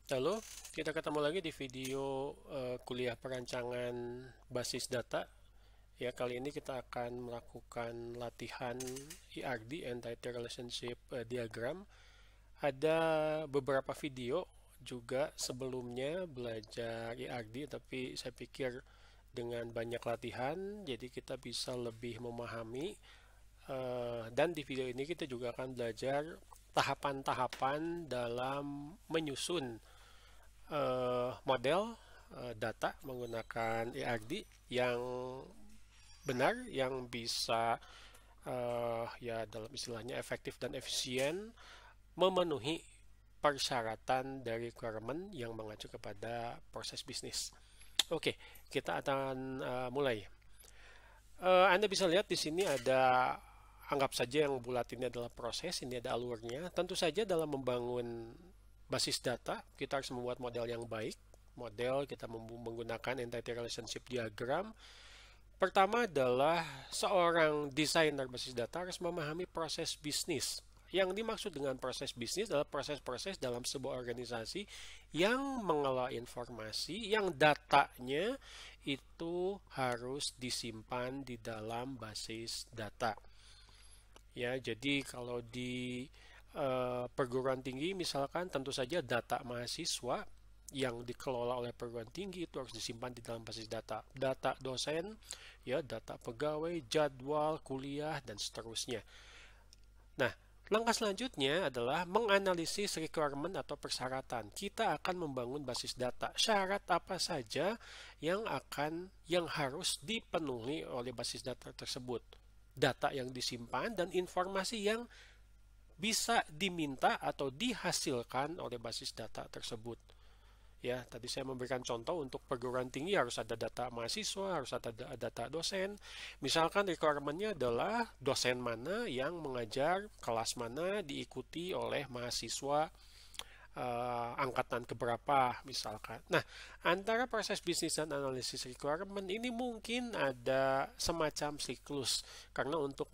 Halo, kita ketemu lagi di video kuliah perancangan basis data. Ya, kali ini kita akan melakukan latihan ERD, Entity Relationship Diagram. Ada beberapa video juga sebelumnya belajar ERD, tapi saya pikir dengan banyak latihan, jadi kita bisa lebih memahami. Dan di video ini kita juga akan belajar tahapan-tahapan dalam menyusun model data menggunakan ERD yang benar, yang bisa ya dalam istilahnya efektif dan efisien memenuhi persyaratan dari requirement yang mengacu kepada proses bisnis. Oke, kita akan mulai. Anda bisa lihat di sini ada, anggap saja yang bulat ini adalah proses, ini ada alurnya. Tentu saja dalam membangun basis data, kita harus membuat model yang baik. Model kita menggunakan entity relationship diagram. Pertama adalah seorang desainer basis data harus memahami proses bisnis. Yang dimaksud dengan proses bisnis adalah proses-proses dalam sebuah organisasi yang mengelola informasi, yang datanya itu harus disimpan di dalam basis data. Ya, jadi kalau di perguruan tinggi misalkan tentu saja data mahasiswa yang dikelola oleh perguruan tinggi itu harus disimpan di dalam basis data. Data dosen, ya, data pegawai, jadwal kuliah dan seterusnya. Nah, langkah selanjutnya adalah menganalisis requirement atau persyaratan. Kita akan membangun basis data. Syarat apa saja yang harus dipenuhi oleh basis data tersebut. Data yang disimpan dan informasi yang bisa diminta atau dihasilkan oleh basis data tersebut. Ya, tadi saya memberikan contoh untuk perguruan tinggi harus ada data mahasiswa, harus ada data dosen. Misalkan requirement-nya adalah dosen mana yang mengajar, kelas mana diikuti oleh mahasiswa angkatan keberapa misalkan. Nah, antara proses bisnis dan analisis requirement ini mungkin ada semacam siklus karena untuk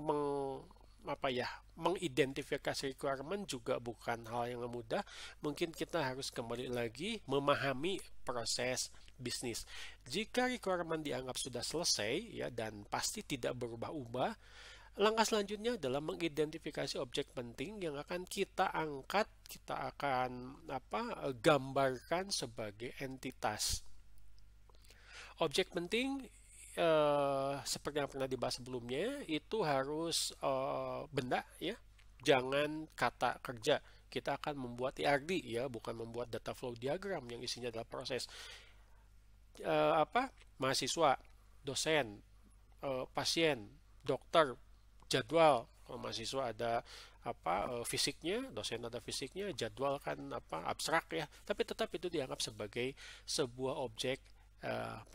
mengidentifikasi requirement juga bukan hal yang mudah. Mungkin kita harus kembali lagi memahami proses bisnis. Jika requirement dianggap sudah selesai ya dan pasti tidak berubah-ubah, langkah selanjutnya adalah mengidentifikasi objek penting yang akan kita angkat, kita akan gambarkan sebagai entitas. Objek penting seperti yang pernah dibahas sebelumnya itu harus benda ya, jangan kata kerja. Kita akan membuat ERD ya, bukan membuat data flow diagram yang isinya adalah proses. Mahasiswa, dosen, pasien, dokter, jadwal. Kalau mahasiswa ada fisiknya, dosen ada fisiknya, jadwal kan abstrak ya, tapi tetap itu dianggap sebagai sebuah objek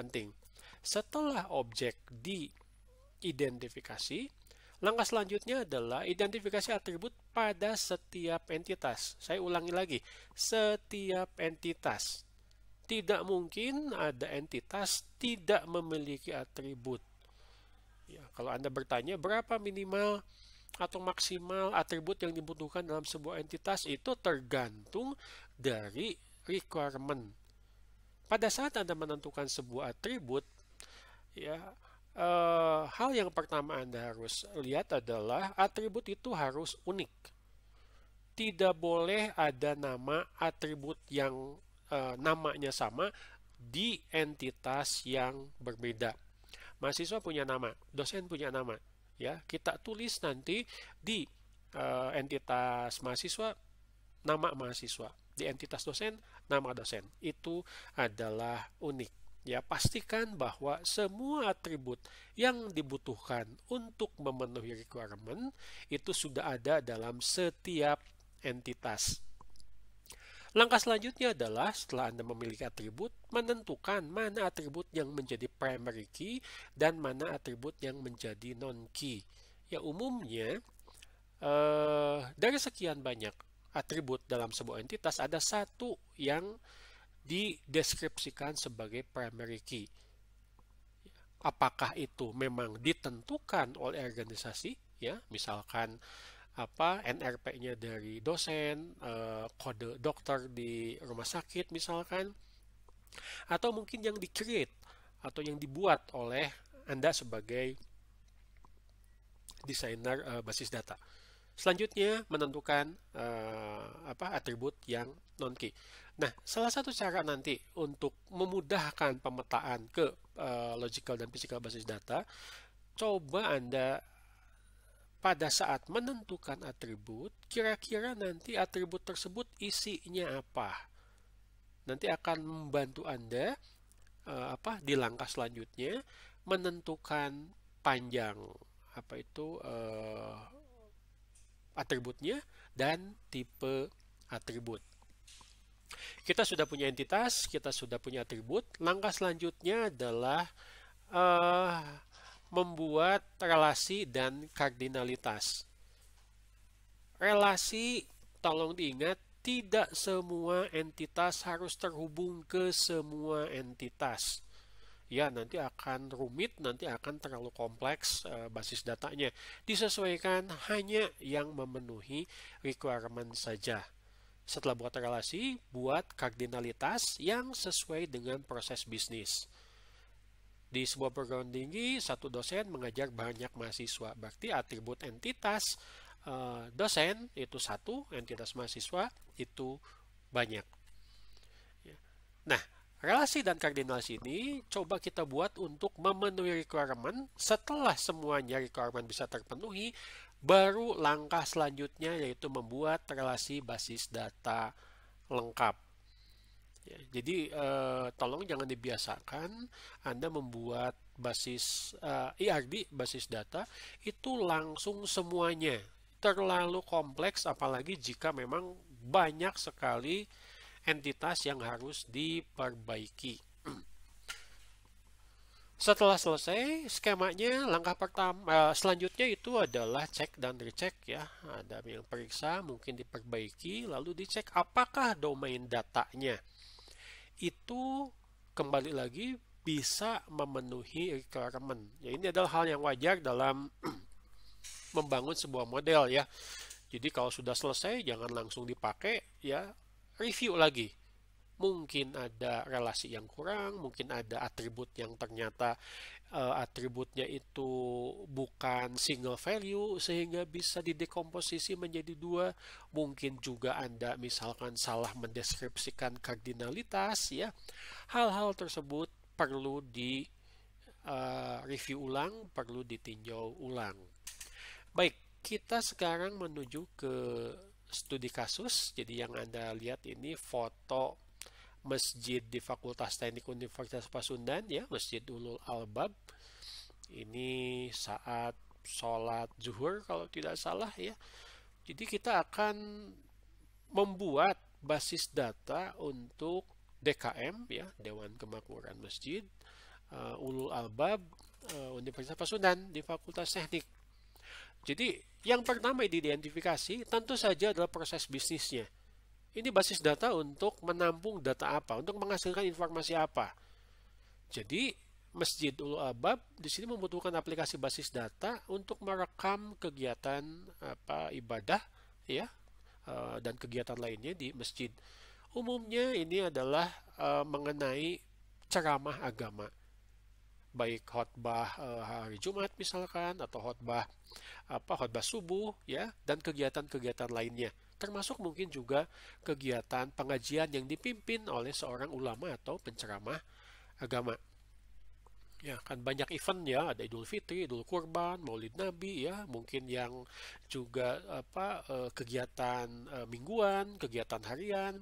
penting. Setelah objek diidentifikasi, langkah selanjutnya adalah identifikasi atribut pada setiap entitas. Saya ulangi lagi, setiap entitas. Tidak mungkin ada entitas tidak memiliki atribut. Ya, kalau Anda bertanya berapa minimal atau maksimal atribut yang dibutuhkan dalam sebuah entitas, itu tergantung dari requirement. Pada saat Anda menentukan sebuah atribut, ya, hal yang pertama Anda harus lihat adalah atribut itu harus unik. Tidak boleh ada nama atribut yang namanya sama di entitas yang berbeda. Mahasiswa punya nama, dosen punya nama. Ya, kita tulis nanti di entitas mahasiswa nama mahasiswa, di entitas dosen nama dosen. Itu adalah unik. Ya, pastikan bahwa semua atribut yang dibutuhkan untuk memenuhi requirement itu sudah ada dalam setiap entitas. Langkah selanjutnya adalah setelah Anda memiliki atribut, menentukan mana atribut yang menjadi primary key dan mana atribut yang menjadi non-key. Ya, umumnya dari sekian banyak atribut dalam sebuah entitas ada satu yang dideskripsikan sebagai primary key. Apakah itu memang ditentukan oleh organisasi, ya, misalkan NRP-nya dari dosen, kode dokter di rumah sakit misalkan, atau mungkin yang di-create atau yang dibuat oleh Anda sebagai desainer basis data. Selanjutnya menentukan atribut yang non-key. Nah, salah satu cara nanti untuk memudahkan pemetaan ke logical dan physical basis data, coba Anda pada saat menentukan atribut, kira-kira nanti atribut tersebut isinya apa. Nanti akan membantu Anda di langkah selanjutnya menentukan panjang atributnya dan tipe atribut. Kita sudah punya entitas, kita sudah punya atribut. Langkah selanjutnya adalah membuat relasi dan kardinalitas. Relasi, tolong diingat, tidak semua entitas harus terhubung ke semua entitas. Ya, nanti akan rumit, nanti akan terlalu kompleks basis datanya. Disesuaikan hanya yang memenuhi requirement saja. Setelah buat relasi, buat kardinalitas yang sesuai dengan proses bisnis. Di sebuah perguruan tinggi, satu dosen mengajar banyak mahasiswa. Berarti atribut entitas dosen itu satu, entitas mahasiswa itu banyak. Nah, relasi dan kardinalitas ini coba kita buat untuk memenuhi requirement. Setelah semuanya requirement bisa terpenuhi, baru langkah selanjutnya yaitu membuat relasi basis data lengkap. Ya, jadi tolong jangan dibiasakan Anda membuat basis IRD, basis data, itu langsung semuanya. Terlalu kompleks, apalagi jika memang banyak sekali entitas yang harus diperbaiki. Setelah selesai skemanya, langkah pertama selanjutnya itu adalah cek dan recheck ya. Ada yang periksa, mungkin diperbaiki, lalu dicek apakah domain datanya itu kembali lagi bisa memenuhi requirement. Ya, ini adalah hal yang wajar dalam membangun sebuah model ya. Jadi kalau sudah selesai jangan langsung dipakai ya, review lagi. Mungkin ada relasi yang kurang, mungkin ada atribut yang ternyata atributnya itu bukan single value sehingga bisa didekomposisi menjadi dua. Mungkin juga Anda misalkan salah mendeskripsikan kardinalitas ya. Hal-hal tersebut perlu di review ulang, perlu ditinjau ulang. Baik, kita sekarang menuju ke studi kasus. Jadi yang Anda lihat ini foto masjid di Fakultas Teknik Universitas Pasundan ya, Masjid Ulul Albab. Ini saat sholat zuhur kalau tidak salah ya. Jadi kita akan membuat basis data untuk DKM ya, Dewan Kemakmuran Masjid Ulul Albab Universitas Pasundan di Fakultas Teknik. Jadi yang pertama diidentifikasi tentu saja adalah proses bisnisnya. Ini basis data untuk menampung data apa, untuk menghasilkan informasi apa. Jadi Masjid Ulul Albab di sini membutuhkan aplikasi basis data untuk merekam kegiatan ibadah ya dan kegiatan lainnya di masjid. Umumnya ini adalah mengenai ceramah agama, baik khotbah hari Jumat misalkan atau khotbah subuh ya, dan kegiatan-kegiatan lainnya. Termasuk mungkin juga kegiatan pengajian yang dipimpin oleh seorang ulama atau penceramah agama. Ya, kan banyak event ya, ada Idul Fitri, Idul Kurban, Maulid Nabi ya, mungkin yang juga kegiatan mingguan, kegiatan harian.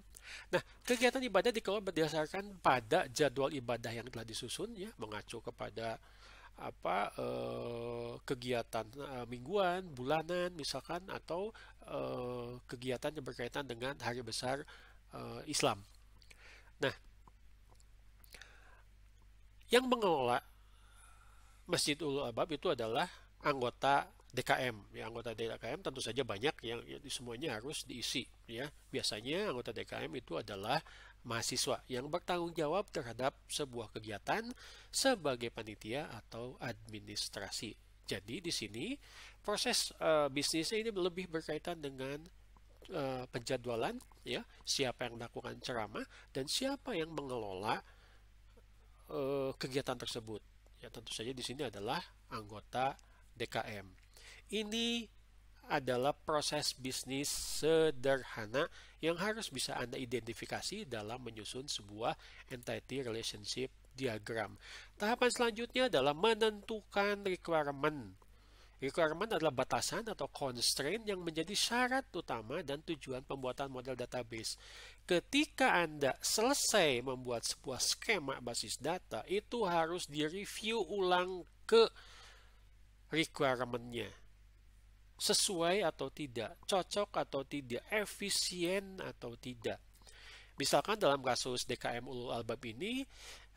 Nah, kegiatan ibadah dikelola berdasarkan pada jadwal ibadah yang telah disusun ya, mengacu kepada kegiatan mingguan, bulanan misalkan, atau kegiatan yang berkaitan dengan hari besar Islam. Nah, yang mengelola Masjid Ulul Albab itu adalah anggota DKM. Ya, anggota DKM tentu saja banyak yang semuanya harus diisi. Ya, biasanya anggota DKM itu adalah mahasiswa yang bertanggung jawab terhadap sebuah kegiatan sebagai panitia atau administrasi. Jadi di sini proses bisnisnya ini lebih berkaitan dengan penjadwalan, ya, siapa yang melakukan ceramah dan siapa yang mengelola kegiatan tersebut. Ya, tentu saja di sini adalah anggota DKM. Ini adalah proses bisnis sederhana yang harus bisa Anda identifikasi dalam menyusun sebuah entity relationship diagram. Tahapan selanjutnya adalah menentukan requirement. Requirement adalah batasan atau constraint yang menjadi syarat utama dan tujuan pembuatan model database. Ketika Anda selesai membuat sebuah skema basis data, itu harus direview ulang ke requirement-nya. Sesuai atau tidak, cocok atau tidak, efisien atau tidak. Misalkan dalam kasus DKM Ulul Albab ini,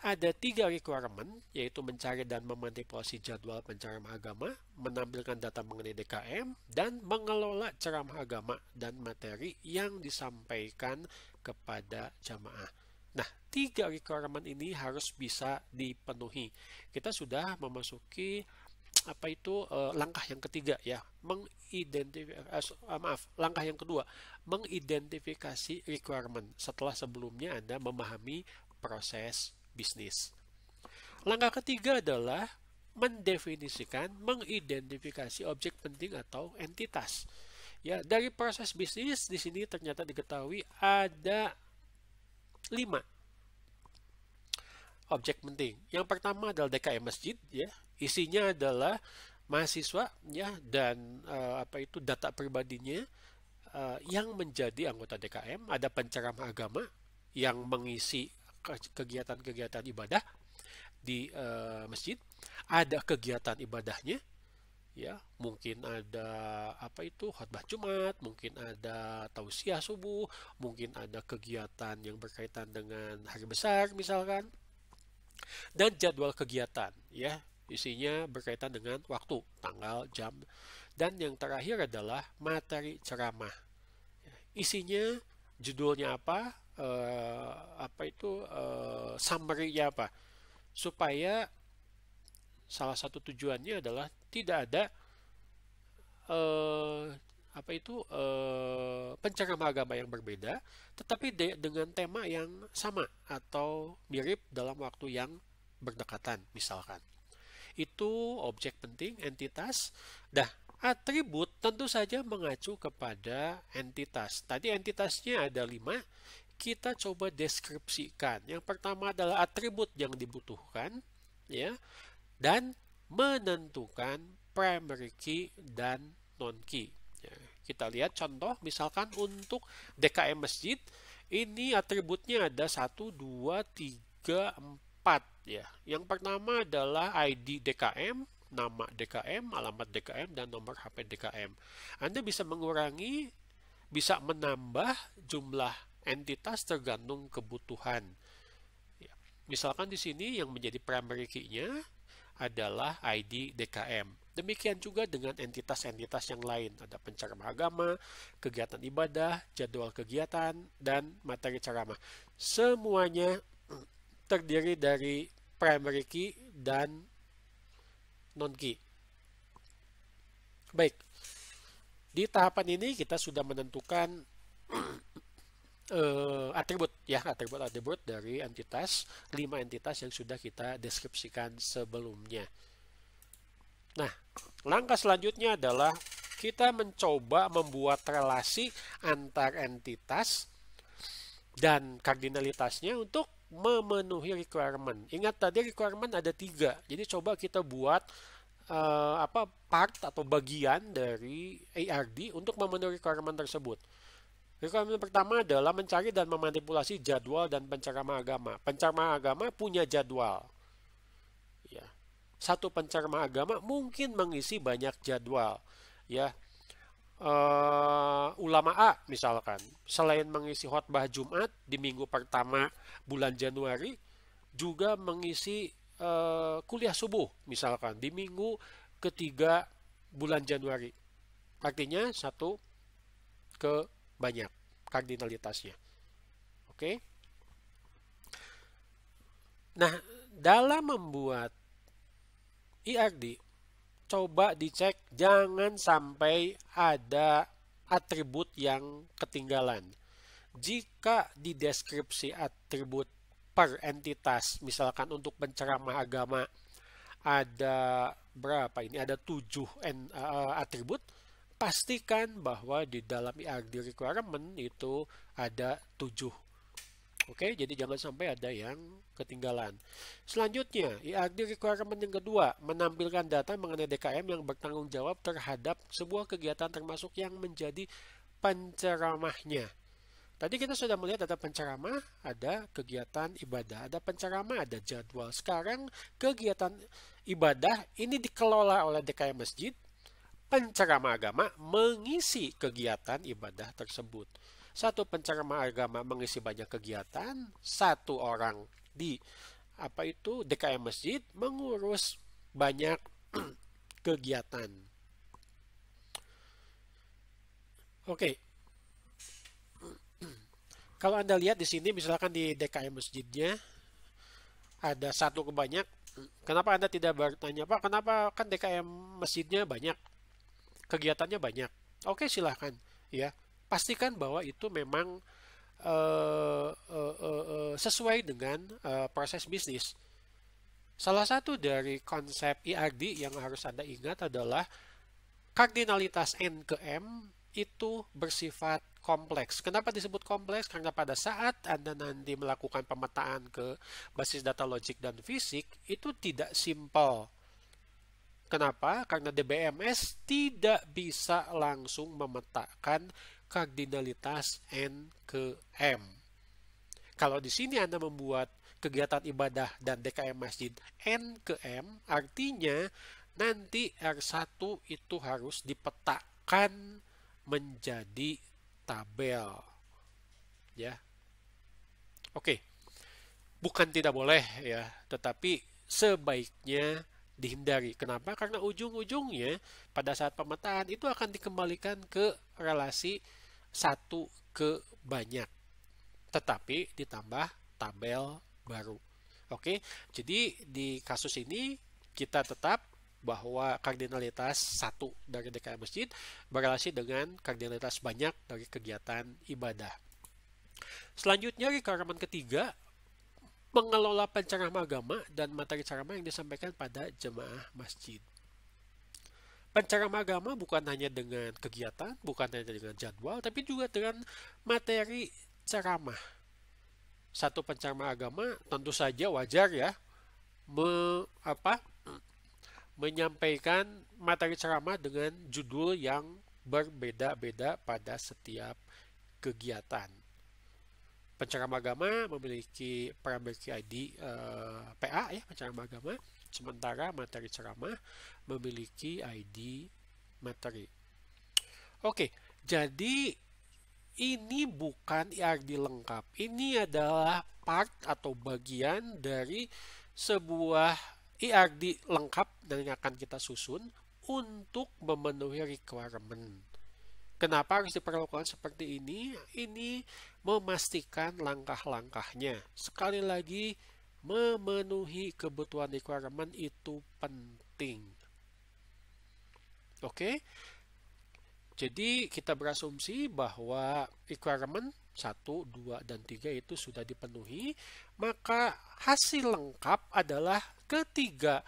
ada 3 requirement, yaitu mencari dan memanipulasi jadwal penceramah agama, menampilkan data mengenai DKM, dan mengelola ceramah agama dan materi yang disampaikan kepada jamaah. Nah, 3 requirement ini harus bisa dipenuhi. Kita sudah memasuki langkah yang ketiga, ya, langkah yang kedua, mengidentifikasi requirement setelah sebelumnya Anda memahami proses bisnis. Langkah ketiga adalah mendefinisikan, mengidentifikasi objek penting atau entitas. Ya, dari proses bisnis di sini ternyata diketahui ada 5 objek penting. Yang pertama adalah DKM masjid, ya. Isinya adalah mahasiswa, ya, dan data pribadinya yang menjadi anggota DKM. Ada penceramah agama yang mengisi kegiatan-kegiatan ibadah di masjid. Ada kegiatan ibadahnya, ya, mungkin ada khotbah Jumat, mungkin ada tausiah subuh, mungkin ada kegiatan yang berkaitan dengan hari besar misalkan. Dan jadwal kegiatan, ya, isinya berkaitan dengan waktu, tanggal, jam. Dan yang terakhir adalah materi ceramah. Isinya judulnya apa, summary-nya apa, supaya salah satu tujuannya adalah tidak ada penceramah agama yang berbeda, tetapi dengan tema yang sama atau mirip dalam waktu yang berdekatan misalkan. Itu objek penting, entitas. Nah, atribut tentu saja mengacu kepada entitas. Tadi entitasnya ada 5, kita coba deskripsikan. Yang pertama adalah atribut yang dibutuhkan, ya, dan menentukan primary key dan non-key. Ya, kita lihat contoh, misalkan untuk DKM masjid, ini atributnya ada 1, 2, 3, 4. Ya. Yang pertama adalah ID DKM, nama DKM, alamat DKM, dan nomor HP DKM. Anda bisa mengurangi, bisa menambah jumlah entitas tergantung kebutuhan. Ya. Misalkan di sini yang menjadi primary key-nya adalah ID DKM. Demikian juga dengan entitas-entitas yang lain. Ada penceramah agama, kegiatan ibadah, jadwal kegiatan, dan materi ceramah. Semuanya terdiri dari primary key dan non-key. Baik, di tahapan ini kita sudah menentukan atribut dari entitas, 5 entitas yang sudah kita deskripsikan sebelumnya. Nah, langkah selanjutnya adalah kita mencoba membuat relasi antar entitas dan kardinalitasnya untuk memenuhi requirement. Ingat tadi requirement ada 3, jadi coba kita buat part atau bagian dari ARD untuk memenuhi requirement tersebut. Requirement pertama adalah mencari dan memanipulasi jadwal dan penceramah agama. Penceramah agama punya jadwal. Ya. Satu penceramah agama mungkin mengisi banyak jadwal. Ya. Ulama A misalkan, selain mengisi khotbah Jumat di minggu pertama bulan Januari, juga mengisi kuliah subuh misalkan di minggu ketiga bulan Januari. Artinya 1 ke banyak kardinalitasnya. Oke. Nah, dalam membuat IRD, coba dicek jangan sampai ada atribut yang ketinggalan. Jika di deskripsi atribut per entitas, misalkan untuk penceramah agama ada berapa ini? Ada 7 atribut. Pastikan bahwa di dalam IRD requirement itu ada 7. Oke, jadi jangan sampai ada yang ketinggalan. Selanjutnya, IRD requirement yang kedua, menampilkan data mengenai DKM yang bertanggung jawab terhadap sebuah kegiatan termasuk yang menjadi penceramahnya. Tadi kita sudah melihat ada penceramah, ada kegiatan ibadah, ada penceramah, ada jadwal. Sekarang kegiatan ibadah ini dikelola oleh DKM Masjid, penceramah agama mengisi kegiatan ibadah tersebut. Satu penceramah agama mengisi banyak kegiatan, satu orang di DKM Masjid mengurus banyak kegiatan. Oke. Kalau Anda lihat di sini, misalkan di DKM Masjidnya ada satu kebanyak, kenapa Anda tidak bertanya, Pak, kenapa kan DKM Masjidnya banyak, kegiatannya banyak? Oke, silahkan. Ya, pastikan bahwa itu memang sesuai dengan proses bisnis. Salah satu dari konsep IRD yang harus Anda ingat adalah kardinalitas N ke M itu bersifat kompleks. Kenapa disebut kompleks? Karena pada saat Anda nanti melakukan pemetaan ke basis data logik dan fisik, itu tidak simpel. Kenapa? Karena DBMS tidak bisa langsung memetakan kardinalitas N ke M. Kalau di sini Anda membuat kegiatan ibadah dan DKM Masjid N ke M, artinya nanti R1 itu harus dipetakan menjadi tabel. Ya. Oke. Bukan tidak boleh ya, tetapi sebaiknya dihindari. Kenapa? Karena ujung-ujungnya pada saat pemetaan itu akan dikembalikan ke relasi satu ke banyak. Tetapi ditambah tabel baru. Oke. Jadi di kasus ini kita tetap bahwa kardinalitas satu dari DKM Masjid berrelasi dengan kardinalitas banyak dari kegiatan ibadah. Selanjutnya, requirement ketiga, mengelola penceramah agama dan materi ceramah yang disampaikan pada jemaah masjid. Penceramah agama bukan hanya dengan kegiatan, bukan hanya dengan jadwal, tapi juga dengan materi ceramah. Satu penceramah agama tentu saja wajar ya menyampaikan materi ceramah dengan judul yang berbeda-beda pada setiap kegiatan. Penceramah agama memiliki ID PA ya, penceramah agama, sementara materi ceramah memiliki ID materi. Oke, jadi ini bukan IRD lengkap. Ini adalah part atau bagian dari sebuah IRD lengkap dan yang akan kita susun untuk memenuhi requirement. Kenapa harus diperlakukan seperti ini? Ini memastikan langkah-langkahnya. Sekali lagi, memenuhi kebutuhan requirement itu penting. Oke? Jadi kita berasumsi bahwa requirement 1, 2, dan 3 itu sudah dipenuhi, maka hasil lengkap adalah ketiga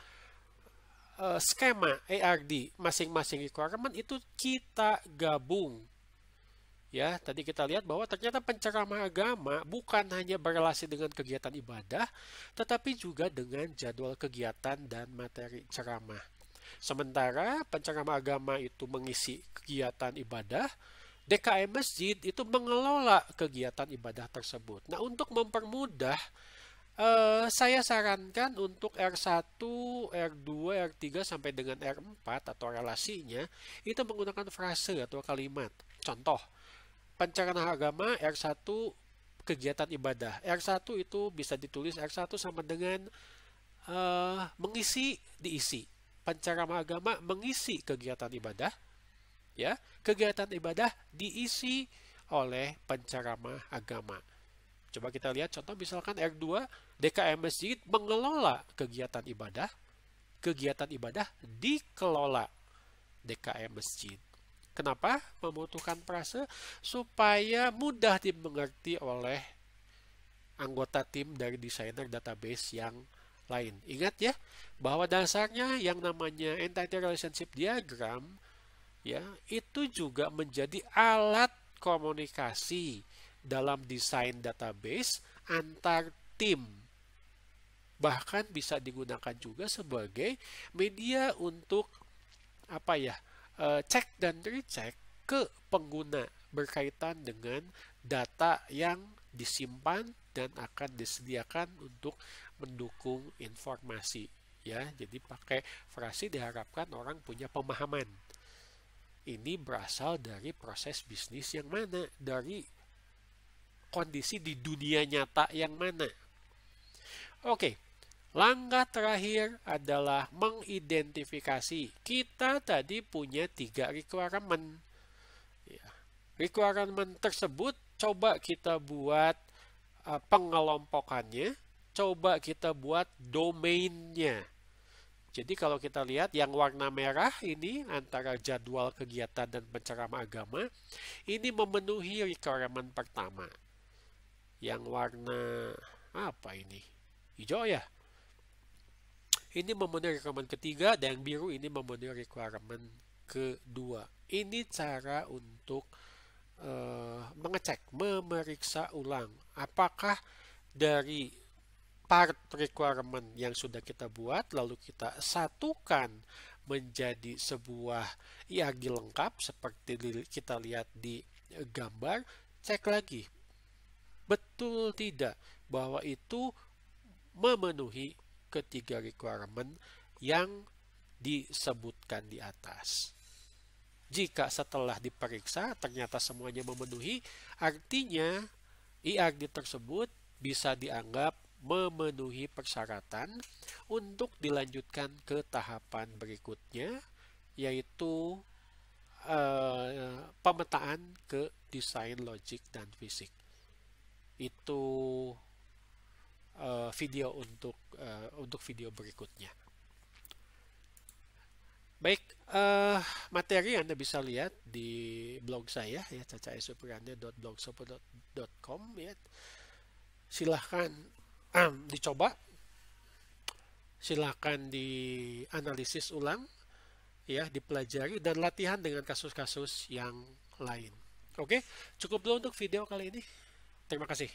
skema ARD masing-masing requirement itu kita gabung. Ya, tadi kita lihat bahwa ternyata penceramah agama bukan hanya berrelasi dengan kegiatan ibadah, tetapi juga dengan jadwal kegiatan dan materi ceramah. Sementara penceramah agama itu mengisi kegiatan ibadah, DKM Masjid itu mengelola kegiatan ibadah tersebut. Nah, untuk mempermudah, saya sarankan untuk R1, R2, R3 sampai dengan R4 atau relasinya itu menggunakan frase atau kalimat. Contoh, penceramah agama R1 kegiatan ibadah. R1 itu bisa ditulis R1 sama dengan mengisi, diisi. Penceramah agama mengisi kegiatan ibadah. Ya, kegiatan ibadah diisi oleh penceramah agama. Coba kita lihat contoh misalkan R2, DKM Masjid mengelola kegiatan ibadah. kegiatan ibadah dikelola DKM Masjid. Kenapa membutuhkan frase? Supaya mudah dimengerti oleh anggota tim dari desainer database yang lain. Ingat ya, bahwa dasarnya yang namanya entity relationship diagram ya, itu juga menjadi alat komunikasi dalam desain database antar tim. Bahkan bisa digunakan juga sebagai media untuk apa ya, cek dan recheck ke pengguna berkaitan dengan data yang disimpan dan akan disediakan untuk mendukung informasi ya. Jadi pakai frase diharapkan orang punya pemahaman. Ini berasal dari proses bisnis yang mana, dari kondisi di dunia nyata yang mana. Oke, langkah terakhir adalah mengidentifikasi. Kita tadi punya 3 requirement. Ya. Requirement tersebut coba kita buat pengelompokannya, coba kita buat domainnya. Jadi kalau kita lihat yang warna merah ini antara jadwal kegiatan dan penceramah agama, ini memenuhi requirement pertama. Yang warna apa ini? Hijau ya? Ini memenuhi requirement ketiga, dan yang biru ini memenuhi requirement kedua. Ini cara untuk mengecek, memeriksa ulang apakah dari part requirement yang sudah kita buat lalu kita satukan menjadi sebuah IAGI lengkap seperti kita lihat di gambar. Cek lagi, betul tidak bahwa itu memenuhi ketiga requirement yang disebutkan di atas. Jika setelah diperiksa ternyata semuanya memenuhi, artinya IAGI tersebut bisa dianggap memenuhi persyaratan untuk dilanjutkan ke tahapan berikutnya, yaitu pemetaan ke desain logik dan fisik. Itu video untuk video berikutnya. Baik, materi Anda bisa lihat di blog saya ya, cacaisuprianda.blogspot.com ya. Silahkan dicoba, silahkan dianalisis ulang ya, dipelajari dan latihan dengan kasus-kasus yang lain. Oke, cukup dulu untuk video kali ini. Terima kasih.